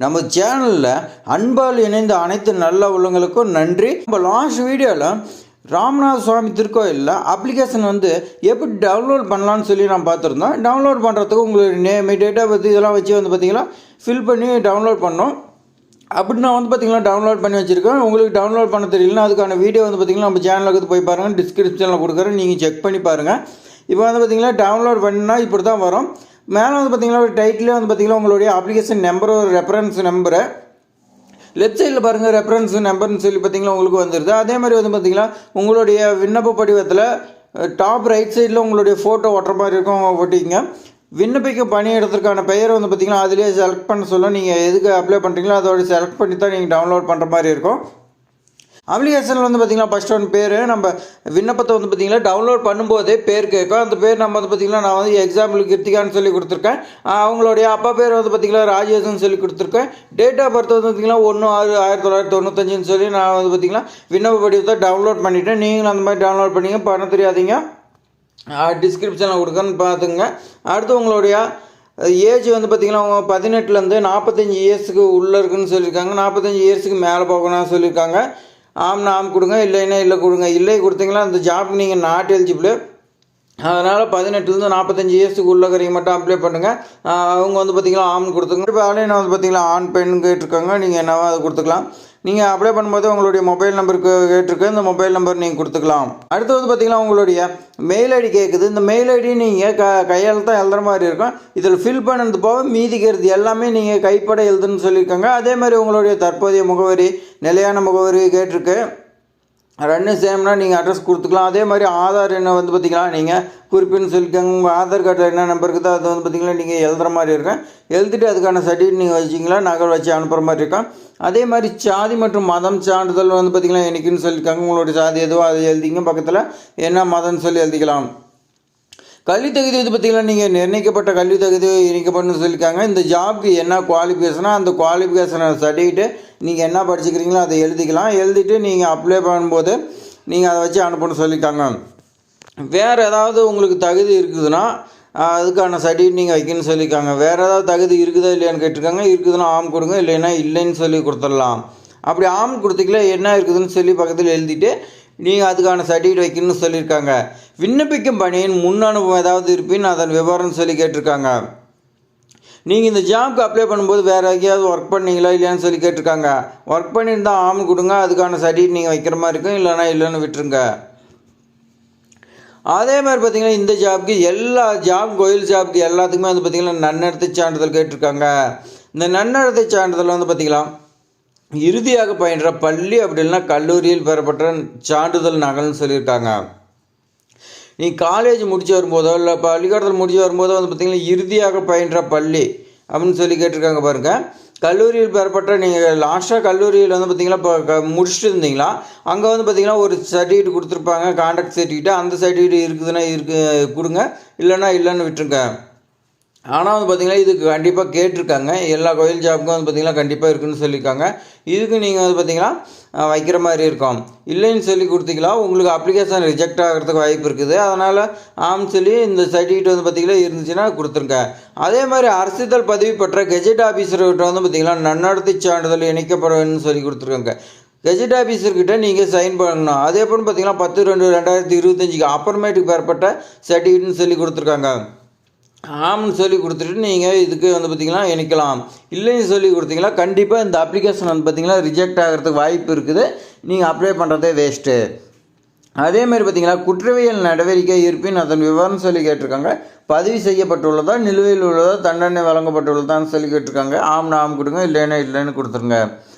நம்ம சேனலில் அன்பால் இணைந்த அனைத்து நல்ல உள்ளங்களுக்கும் நன்றி. நம்ம லாஸ்ட் வீடியோவில் ராமநாத சுவாமி திருக்கோயிலில் அப்ளிகேஷன் எப்படி டவுன்லோட் பண்ணலான்னு சொல்லி நான் பார்த்துருந்தோம். டவுன்லோட் பண்ணுறதுக்கு உங்களுக்கு நேம், டேட் ஆஃப் பர்த் இதெல்லாம் வச்சு பார்த்திங்கன்னா ஃபில் பண்ணி டவுன்லோட் பண்ணோம். அப்படி நான் பார்த்திங்கன்னா டவுன்லோட் பண்ணி வச்சுருக்கேன். உங்களுக்கு டவுன்லோட் பண்ண தெரியலனா அதுக்கான வீடியோ பார்த்திங்கன்னா நம்ம சேனலுக்கு போய் பாருங்கள், டிஸ்கிரிப்ஷனில் கொடுக்குறேன், நீங்கள் செக் பண்ணி பாருங்கள். இப்போ பார்த்திங்கன்னா டவுன்லோட் பண்ணினா இப்படி தான் வரும். மேலே பார்த்திங்கன்னா ஒரு டைட்டிலே பார்த்திங்கன்னா உங்களுடைய அப்ளிகேஷன் நம்பர், ஒரு ரெஃபரன்ஸ் நம்பரை லெஃப்ட் சைடில் பாருங்கள், ரெஃபரன்ஸ் நம்பர்னு சொல்லி பார்த்திங்கன்னா உங்களுக்கு வந்துடுது. அதே மாதிரி பார்த்திங்கன்னா உங்களுடைய விண்ணப்ப படிவத்தில் டாப் ரைட் சைடில் உங்களுடைய ஃபோட்டோ ஒட்டுற மாதிரி இருக்கும், ஒட்டிங்க. விண்ணப்பிக்க பணியிடத்திற்கான பெயரை பார்த்திங்கன்னா அதிலே செலக்ட் பண்ண சொல்ல, நீங்கள் எதுக்கு அப்ளை பண்ணுறீங்களோ அதோட செலக்ட் பண்ணி தான் நீங்கள் டவுன்லோட் பண்ணுற மாதிரி இருக்கும். அப்ளிகேஷனில் பார்த்திங்கன்னா ஃபஸ்ட் ஒன் பேர், நம்ம விண்ணப்பத்தை பார்த்திங்கன்னா டவுன்லோட் பண்ணும்போதே பேர் கேட்கும். அந்த பேர் நம்ம பார்த்திங்கன்னா நான் எக்ஸாம்பிளுக்கு கிருத்திகான்னு சொல்லி கொடுத்துருக்கேன். அவங்களுடைய அப்பா பேர் பார்த்திங்கன்னா ராஜேஷ்னு சொல்லி கொடுத்துருக்கேன். டேட் ஆஃப் பர்த் பார்த்திங்கன்னா 1/6/1995 சொல்லி நான் பார்த்திங்கன்னா விண்ணப்ப படிவத்தை டவுன்லோட் பண்ணிவிட்டேன். நீங்களும் அந்த மாதிரி டவுன்லோட் பண்ணிங்க, பண்ண தெரியாதீங்க, டிஸ்கிரிப்ஷனில் கொடுக்குறேன்னு பார்த்துங்க. அடுத்து உங்களுடைய ஏஜ் பார்த்திங்கன்னா அவங்க 18லேருந்து 45 இயர்ஸுக்கு உள்ளே இருக்குன்னு சொல்லியிருக்காங்க. 45 இயர்ஸுக்கு மேலே போகணும்னு சொல்லியிருக்காங்க. ஆம்னா ஆம் கொடுங்க, இல்லைன்னா இல்லை கொடுங்க. இல்லை கொடுத்தீங்களா அந்த ஜாப் நீங்கள் நாட் எலிஜிபிள். அதனால் 18லேருந்து 45 இயர்ஸுக்கு உள்ளக்கிறீங்க மட்டும் அப்ளை பண்ணுங்கள். அவங்க பார்த்திங்கன்னா ஆம்னு கொடுத்துங்க. இப்போ ஆன்லைன் பார்த்திங்கன்னா ஆன் பெண் கேட்டிருக்காங்க, நீங்கள் என்னவோ அதை கொடுத்துக்கலாம். நீங்கள் அப்ளை பண்ணும்போது உங்களுடைய மொபைல் நம்பருக்கு கேட்டிருக்கு, இந்த மொபைல் நம்பர் நீங்கள் கொடுத்துக்கலாம். அடுத்து பார்த்திங்கன்னா உங்களுடைய மெயில் ஐடி கேட்குது. இந்த மெயில் ஐடி நீங்கள் கையால் தான் எழுதுற மாதிரி இருக்கும். இதில் ஃபில் பண்ணது போக மீதிக்கிறது எல்லாமே நீங்கள் கைப்பட எழுதுன்னு சொல்லியிருக்காங்க. அதே மாதிரி உங்களுடைய தற்போதைய முகவரி, நிலையான முகவரி கேட்டிருக்கு. ரெண்டும் சேம்னா நீங்கள் அட்ரஸ் கொடுத்துக்கலாம். அதே மாதிரி ஆதார் எண்ணை பார்த்திங்கன்னா நீங்கள் குறிப்புன்னு சொல்லியிருக்காங்க. உங்கள் ஆதார் கார்டில் என்ன நம்பர் இருக்குதோ அது பார்த்திங்கன்னா நீங்கள் எழுதுகிற மாதிரி இருக்கும். எழுதிட்டு அதுக்கான சர்டிஃபிகேட் நீங்கள் வச்சிங்களா நகல் வச்சு அனுப்புகிற மாதிரி இருக்கும். அதே மாதிரி சாதி மற்றும் மதம் சான்றிதழ் பார்த்திங்கன்னா எனக்குன்னு சொல்லியிருக்காங்க. உங்களுடைய சாதி எதுவோ அதை எழுதிங்க, பக்கத்தில் என்ன மதம்னு சொல்லி எழுதிக்கலாம். கல்வி தகுதி பார்த்திங்கன்னா நீங்கள் நிர்ணயிக்கப்பட்ட கல்வி தகுதி இணைக்கப்படணும்னு சொல்லியிருக்காங்க. இந்த ஜாப்க்கு என்ன குவாலிஃபிகேஷனாக அந்த குவாலிஃபிகேஷனை சர்டிஃபிகேட்டு நீங்கள் என்ன படிச்சுக்கிறீங்களோ அதை எழுதிக்கலாம். எழுதிட்டு நீங்கள் அப்ளை பண்ணும்போது நீங்கள் அதை வச்சு அனுப்பணும்னு சொல்லியிருக்காங்க. வேறு ஏதாவது உங்களுக்கு தகுதி இருக்குதுன்னா அதுக்கான சர்டிஃபிகேட் நீங்கள் வைக்கணும்னு சொல்லியிருக்காங்க. வேறு ஏதாவது தகுதி இருக்குதா இல்லையான்னு கேட்டிருக்காங்க. இருக்குதுன்னா ஆம் கொடுங்க, இல்லைன்னா இல்லைன்னு சொல்லி கொடுத்துடலாம். அப்படி ஆம் கொடுத்துக்கல என்ன இருக்குதுன்னு சொல்லி பக்கத்தில் எழுதிட்டு நீங்கள் அதுக்கான சர்டிஃபிகேட் வைக்கணும்னு சொல்லியிருக்காங்க. விண்ணப்பிக்கும் பணியின் முன் அனுபவம் ஏதாவது இருப்பின்னு அதன் விவரம்னு சொல்லி கேட்டிருக்காங்க. நீங்கள் இந்த ஜாப்க்கு அப்ளை பண்ணும்போது வேறு எங்கேயாவது ஒர்க் பண்ணீங்களா இல்லையான்னு சொல்லி கேட்டிருக்காங்க. ஒர்க் பண்ணியிருந்தால் ஆம் கொடுங்க, அதுக்கான சர்டிஃபிகேட் நீங்கள் வைக்கிற மாதிரி இருக்கும், இல்லைனா இல்லைன்னு விட்டுருங்க. அதே மாதிரி பார்த்திங்கன்னா இந்த ஜாப்க்கு எல்லா கோயில் ஜாப்க்கு எல்லாத்துக்குமே பார்த்திங்கன்னா நன்னடத்தை சான்றிதழ் கேட்டிருக்காங்க. இந்த நன்னடத்தை சான்றிதழ் பார்த்திங்கன்னா இறுதியாக பயின்ற பள்ளி அப்படி இல்லைன்னா கல்லூரியில் பெறப்பட்ட சான்றிதழ் நகல்னு சொல்லியிருக்காங்க. நீ காலேஜ் முடிச்சு வரும்போதோ இல்லை பள்ளிக்கூடத்தில் முடிச்சு வரும்போதோ பார்த்திங்கன்னா இறுதியாக பயின்ற பள்ளி அப்படின்னு சொல்லி கேட்டிருக்காங்க பாருங்கள். கல்லூரியில் பெறப்பட்ட நீங்கள் லாஸ்ட்டாக கல்லூரியில் பார்த்திங்கன்னா இப்போ முடிச்சுட்டு இருந்தீங்களா அங்கே பார்த்திங்கன்னா ஒரு சர்டிஃபிகேட் கொடுத்துருப்பாங்க, கான்டாக்ட் சர்டிஃபிகேட். அந்த சர்டிஃபிகேட் இருக்குதுன்னா கொடுங்க, இல்லைன்னா இல்லைன்னு விட்டுருங்க. ஆனால் பார்த்திங்கன்னா இதுக்கு கண்டிப்பாக கேட்டிருக்காங்க. எல்லா கோயில் ஜாப்புக்கும் பார்த்திங்கன்னா கண்டிப்பாக இருக்குதுன்னு சொல்லியிருக்காங்க. இதுக்கு நீங்கள் பார்த்திங்கன்னா வைக்கிற மாதிரி இருக்கும். இல்லைன்னு சொல்லி கொடுத்தீங்களா உங்களுக்கு அப்ளிகேஷன் ரிஜெக்ட் ஆகிறதுக்கு வாய்ப்பு இருக்குது. அதனால் ஆம் சொல்லி இந்த சர்டிஃபிகேட் பார்த்திங்கன்னா இருந்துச்சுன்னா கொடுத்துருங்க. அதே மாதிரி அரசிதழ் பதிவு பெற்ற கெஜெட் ஆஃபீஸர்கிட்ட பார்த்திங்கன்னா நன்னடத்தை சான்றிதழ் இணைக்கப்படணும்னு சொல்லி கொடுத்துருக்காங்க. கெஜெட் ஆஃபீஸர்கிட்ட நீங்கள் சைன் பண்ணணும். அதே போல் பார்த்திங்கன்னா 10/2/2025 அப்புறமேட்டுக்கு பெறப்பட்ட சர்டிஃபிகேட்னு சொல்லி கொடுத்துருக்காங்க. ஆம்னு சொல்லி கொடுத்துட்டு நீங்கள் இதுக்கு பார்த்திங்கன்னா இணைக்கலாம். இல்லைன்னு சொல்லி கொடுத்தீங்களா கண்டிப்பாக இந்த அப்ளிகேஷன் பார்த்திங்கன்னா ரிஜெக்ட் ஆகிறதுக்கு வாய்ப்பு இருக்குது. நீங்கள் அப்ளை பண்ணுறதே வேஸ்ட்டு. அதேமாதிரி பார்த்திங்கன்னா குற்றவியல் நடவடிக்கை இருப்பின் அதன் விவரம் சொல்லி கேட்டிருக்காங்க. பதிவு செய்யப்பட்டுள்ளதா, நிலுவையில் உள்ளதா, தண்டனை வழங்கப்பட்டுள்ளதான்னு சொல்லி கேட்டிருக்காங்க. ஆம்னா ஆம் கொடுங்க, இல்லைன்னா இல்லைன்னு கொடுத்துருங்க.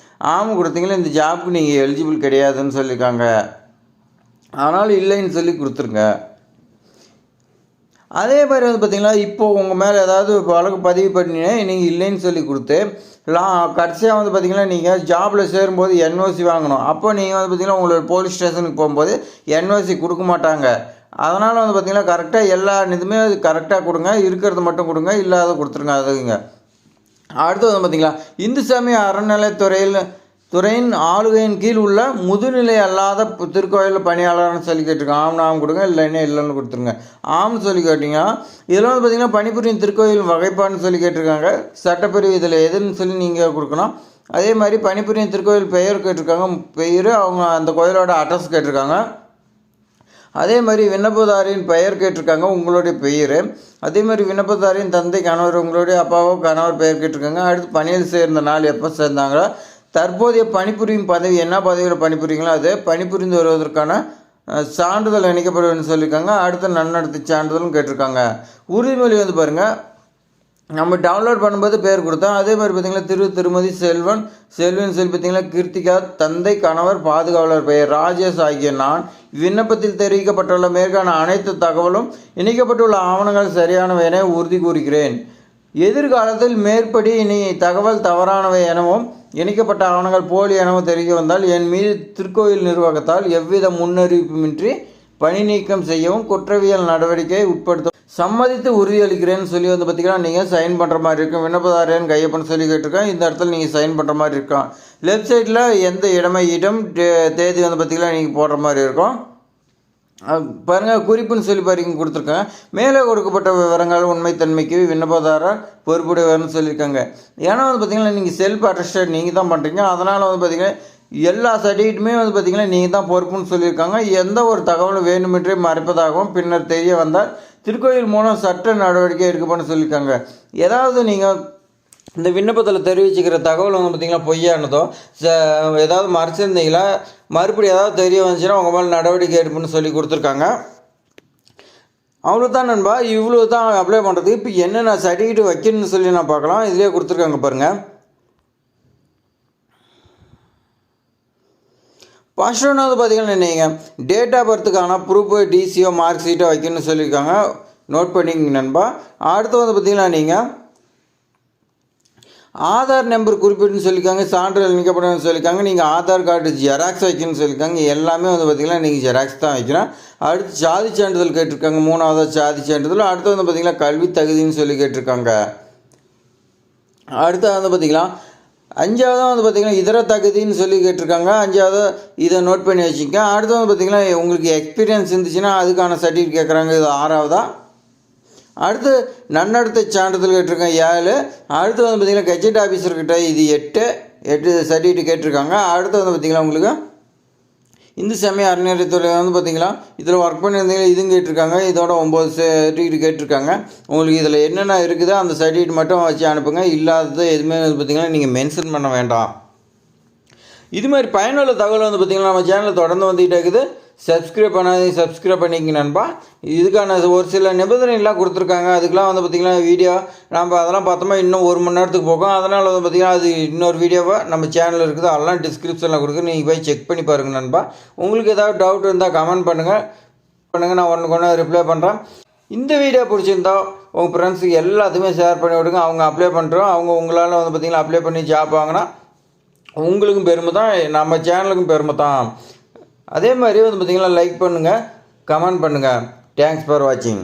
ஆம் கொடுத்தீங்களா இந்த ஜாப்புக்கு நீங்கள் எலிஜிபிள் கிடையாதுன்னு சொல்லியிருக்காங்க. அதனால் இல்லைன்னு சொல்லி கொடுத்துருங்க. அதே மாதிரி பார்த்திங்கன்னா இப்போது உங்கள் மேலே ஏதாவது வழக்கு பதிவு பண்ணினே நீங்கள் இல்லைன்னு சொல்லி கொடுத்து கடைசியாக பார்த்திங்கன்னா நீங்கள் ஜாபில் சேரும்போது என்ஓசி வாங்கணும். அப்போ நீங்கள் பார்த்திங்கன்னா உங்களோட போலீஸ் ஸ்டேஷனுக்கு போகும்போது என்ஓசி கொடுக்க மாட்டாங்க. அதனால் பார்த்திங்கன்னா கரெக்டாக எல்லா இதுவுமே கரெக்டாக கொடுங்க, இருக்கிறது மட்டும் கொடுங்க, இல்லாத கொடுத்துருங்க. அதுங்க அடுத்தது பார்த்திங்களா இந்து சமய அறநிலைத்துறையில் துறையின் ஆளுகையின் கீழ் உள்ள முதுநிலை அல்லாத திருக்கோயில் பணியாளர்னு சொல்லி கேட்டிருக்காங்க. ஆம்னு ஆம் கொடுங்க, இல்லைன்னா இல்லைன்னு கொடுத்துருங்க. ஆம்னு சொல்லி கேட்டிங்கன்னா இதில் வந்து பார்த்திங்கன்னா பணிபுரியும் திருக்கோயில் வகைப்பாடுன்னு சொல்லி கேட்டிருக்காங்க. சட்டப்பிரிவு இதில் எதுன்னு சொல்லி நீங்கள் கொடுக்கணும். அதே மாதிரி பணிபுரியும் திருக்கோயில் பெயர் கேட்டிருக்காங்க, பெயர் அவங்க அந்த கோயிலோட அட்ரஸ் கேட்டிருக்காங்க. அதே மாதிரி விண்ணப்பதாரின் பெயர் கேட்டிருக்காங்க, உங்களுடைய பெயர். அதே மாதிரி விண்ணப்பதாரின் தந்தை கணவர், உங்களுடைய அப்பாவோ கணவர் பெயர் கேட்டிருக்காங்க. அடுத்து பணியில் சேர்ந்த நாள் எப்போ சேர்ந்தாங்களோ, தற்போதைய பணிபுரியும் பதவி என்ன பதவியில் பணிபுரியுங்களோ அது பணிபுரிந்து வருவதற்கான சான்றிதழ் இணைக்கப்படுதுன்னு சொல்லியிருக்காங்க. அடுத்து நன்னடத்தை சான்றிதழும் கேட்டிருக்காங்க. உறுதிமொழி வந்து பாருங்கள், நம்ம டவுன்லோட் பண்ணும்போது பேர் கொடுத்தோம். அதே மாதிரி பார்த்திங்கன்னா திருமதி செல்வன் செல்வின்னு சொல்லி பார்த்திங்கன்னா கிருத்திகா, தந்தை கணவர் பாதுகாவலர் பெயர் ராஜேஷ் ஆகிய நான் விண்ணப்பத்தில் தெரிவிக்கப்பட்டுள்ள மேற்கான அனைத்து தகவலும் இணைக்கப்பட்டுள்ள ஆவணங்கள் சரியானவை என உறுதி கூறுகிறேன். எதிர்காலத்தில் மேற்படி இனி தகவல் தவறானவை எனவும் இணைக்கப்பட்ட ஆவணங்கள் போலி எனவும் தெரிய வந்தால் என் மீது திருக்கோயில் நிர்வாகத்தால் எவ்வித முன்னறிவிப்புமின்றி பணி நீக்கம் செய்யவும் குற்றவியல் நடவடிக்கையை உட்படுத்த சம்மதித்து உறுதியளிக்கிறேன்னு சொல்லி வந்து பார்த்திங்கன்னா நீங்கள் சைன் பண்ணுற மாதிரி இருக்கும். விண்ணப்பதாரன் கையப்பன்னு சொல்லி கேட்டிருக்கேன். இந்த இடத்துல நீங்கள் சைன் பண்ணுற மாதிரி இருக்கும். லெஃப்ட் சைடில் எந்த இடம் தேதி வந்து பார்த்திங்கன்னா நீங்கள் போடுற மாதிரி இருக்கும். பாருங்கள், குறிப்புன்னு சொல்லி பாருங்க கொடுத்துருக்கேன். மேலே கொடுக்கப்பட்ட விவரங்கள் உண்மைத்தன்மைக்கு விண்ணப்பதாரர் பொறுப்புடையவர்னு சொல்லியிருக்காங்க. ஏன்னா வந்து பார்த்திங்கன்னா நீங்கள் செல்ஃப் அட்டஸ்டட் நீங்கள் தான் பண்ணுறீங்க. அதனால் வந்து பார்த்திங்கன்னா எல்லா சர்டிஃபிகேட்டுமே வந்து பார்த்திங்கன்னா நீங்கள் தான் பொறுப்புன்னு சொல்லியிருக்காங்க. எந்த ஒரு தகவலும் வேண்டுமென்றே மறைப்பதாகவும் பின்னர் தெரிய வந்தால் திருக்கோயில் மூலம் சட்ட நடவடிக்கை எடுக்கப்படும் சொல்லியிருக்காங்க. ஏதாவது நீங்கள் இந்த விண்ணப்பத்தில் தெரிவிச்சுக்கிற தகவல் வந்து பார்த்திங்கன்னா பொய்யானதோ ஏதாவது மறைச்சிருந்தீங்களா மறுபடியும் ஏதாவது தெரிய வந்துச்சுன்னா உங்கள் மேலே நடவடிக்கை எடுப்புன்னு சொல்லி கொடுத்துருக்காங்க. அவ்வளோ தான் நண்பா, இவ்வளோ தான் அப்ளை பண்ணுறது. இப்போ என்னென்ன சர்டிஃபிகேட் வைக்கணும்னு சொல்லி நான் பார்க்கலாம். இதிலே கொடுத்துருக்காங்க பாருங்கள். ஃபர்ஸ்ட் ஒன்று வந்து பார்த்திங்கன்னா நீங்கள் டேட் ஆஃப் பர்த்துக்கான ப்ரூஃபு டிசியோ மார்க் ஷீட்டோ வைக்கணும்னு சொல்லியிருக்காங்க. நோட் பண்ணிங்க நண்பா. அடுத்து வந்து பார்த்திங்கன்னா நீங்கள் ஆதார் நம்பர் குறிப்பிட்டுன்னு சொல்லியிருக்காங்க, சான்றிதழ் இணைக்கப்படணும்னு சொல்லியிருக்காங்க. நீங்கள் ஆதார் கார்டு ஜெராக்ஸ் வைக்கணும்னு சொல்லியிருக்காங்க. எல்லாமே வந்து பார்த்திங்கன்னா நீங்கள் ஜெராக்ஸ் தான் வைக்கணும். அடுத்து சாதி சான்றிதழ் கேட்டிருக்காங்க, 3வது சாதி சான்றிதழ். அடுத்து வந்து பார்த்திங்கன்னா கல்வி தகுதின்னு சொல்லி கேட்டிருக்காங்க. அடுத்து வந்து பார்த்திங்கன்னா 5வது வந்து பார்த்திங்கன்னா இதர தகுதின்னு சொல்லி கேட்டிருக்காங்க. 5வது இதை நோட் பண்ணி வச்சுக்க. அடுத்து வந்து பார்த்திங்கன்னா உங்களுக்கு எக்ஸ்பீரியன்ஸ் இருந்துச்சுன்னா அதுக்கான சர்டிஃபிகேட் கேட்குறாங்க, இது 6வதா. அடுத்து நன்னடத்தை சான்றிதழ் கேட்டிருக்காங்க 7. அடுத்து வந்து பார்த்திங்கன்னா கெஜெட் ஆஃபீஸர்கிட்ட இது 8 சர்டிஃபிகேட் கேட்டிருக்காங்க. அடுத்து வந்து பார்த்திங்கன்னா உங்களுக்கு இந்து சமய அறநிலையத்துறை வந்து பார்த்திங்கன்னா இதில் ஒர்க் பண்ணியிருந்தீங்க இதுவும் கேட்டிருக்காங்க. இதோட 9 சர்டிஃபிகேட் கேட்டிருக்காங்க. உங்களுக்கு இதில் என்னென்ன இருக்குதோ அந்த சர்டிஃபிகேட் மட்டும் வச்சு அனுப்புங்க. இல்லாதது எதுவுமே வந்து பார்த்திங்கன்னா நீங்கள் மென்ஷன் பண்ண வேண்டாம். இது மாதிரி பயனுள்ள தகவல் வந்து பார்த்திங்கன்னா நம்ம சேனலில் தொடர்ந்து வந்துகிட்டே இருக்குது. சப்ஸ்கிரைப் பண்ணிங்க நண்பா. இதுக்கான ஒரு சில நிபந்தனைகள்லாம் கொடுத்துருக்காங்க. அதுக்கெலாம் வந்து பார்த்திங்கன்னா வீடியோ நம்ம அதெல்லாம் பார்த்தோமா இன்னும் 1 மணி நேரத்துக்கு போகும். அதனால் வந்து பார்த்திங்கன்னா அது இன்னொரு வீடியோவை நம்ம சேனலில் இருக்குது, அதெல்லாம் டிஸ்கிரிப்ஷனில் கொடுக்குறது, நீங்கள் போய் செக் பண்ணி பாருங்கள் நண்பா. உங்களுக்கு ஏதாவது டவுட் இருந்தால் கமெண்ட் பண்ணுங்கள், நான் ஒன்று ரிப்ளை பண்ணுறேன். இந்த வீடியோ பிடிச்சிருந்தா உங்கள் ஃப்ரெண்ட்ஸுக்கு எல்லாத்துக்குமே ஷேர் பண்ணி விடுங்க. அவங்க அப்ளை பண்ணுறோம், அவங்க உங்களால் வந்து பார்த்திங்கன்னா அப்ளை பண்ணி ஜாப் வாங்கினா உங்களுக்கும் பெருமை தான், நம்ம சேனலுக்கும் பெருமை தான். அதே மாதிரி வந்து பார்த்திங்கன்னா லைக் பண்ணுங்கள், கமெண்ட் பண்ணுங்கள். தேங்க்ஸ் ஃபார் வாட்சிங்.